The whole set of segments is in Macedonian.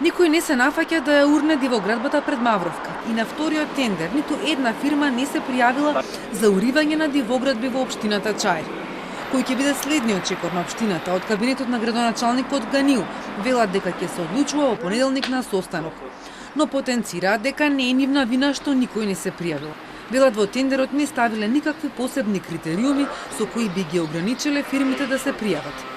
Никој не се нафаќа да ја урне дивоградбата пред Мавровка и на вториот тендер ниту една фирма не се пријавила за уривање на дивоградби во општината Чаир. Кој ќе биде следниот чекор на општината од кабинетот на градоначалникот Ганил, велат дека ќе се одлучува во понеделник на состанок. Но потенцираат дека не е нивна вина што никој не се пријавил. Велат во тендерот не ставиле никакви посебни критериуми со кои би ги ограничиле фирмите да се пријават.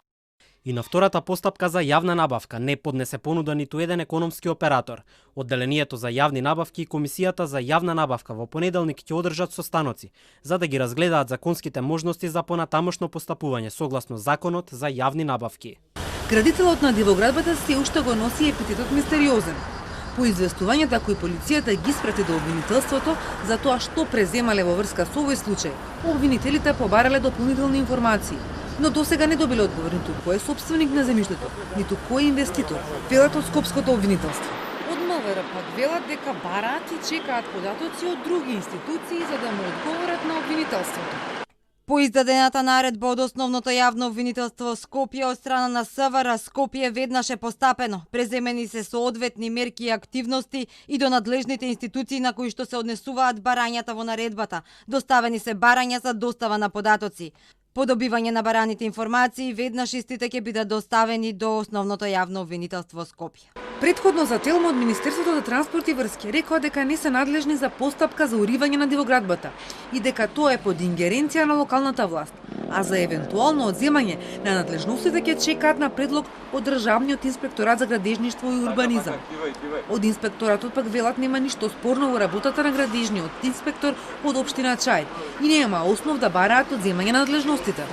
И на втората постапка за јавна набавка не поднесе понуда ниту еден економски оператор. Одделението за јавни набавки и Комисијата за јавна набавка во понеделник ќе одржат состаноци, за да ги разгледаат законските можности за понатамошно постапување согласно Законот за јавни набавки. Градителот на дивоградбата се уште го носи епитетот мистериозен. По известувањата кои полицијата ги спрати до обвинителството за тоа што преземале во врска со овој случај, обвинителите побарале дополнителни информации. Но досега не добиле одговор ниту кој е собственик на земјиштето, ниту кој е инвеститор, велат од Скопското обвинителство. Од МВР пак велат дека бараат и чекаат податоци од други институции за да му одговорат на обвинителството. По издадената наредба од основното јавно обвинителство Скопје од страна на СВР Скопје веднаш е постапено. Преземени се соодветни мерки и активности и до надлежните институции на кои што се однесуваат барањата во наредбата. Доставени се барања за достава на податоци. По добивање на бараните информации, веднаш истите ќе бидат доставени до основното јавно обвинителство Скопје. Предходно за Телмо од Министерството за транспорт и врски рекоа дека не се надлежни за постапка за уривање на дивоградбата и дека тоа е под ингеренција на локалната власт, а за евентуално одземање на надлежностите ќе чекаат на предлог од Државниот инспекторат за градежништво и урбанизам. Од инспекторатот пак велат нема ништо спорно во работата на градежниот инспектор од општина Чаир и нема основ да бараат одземање на надлежностите.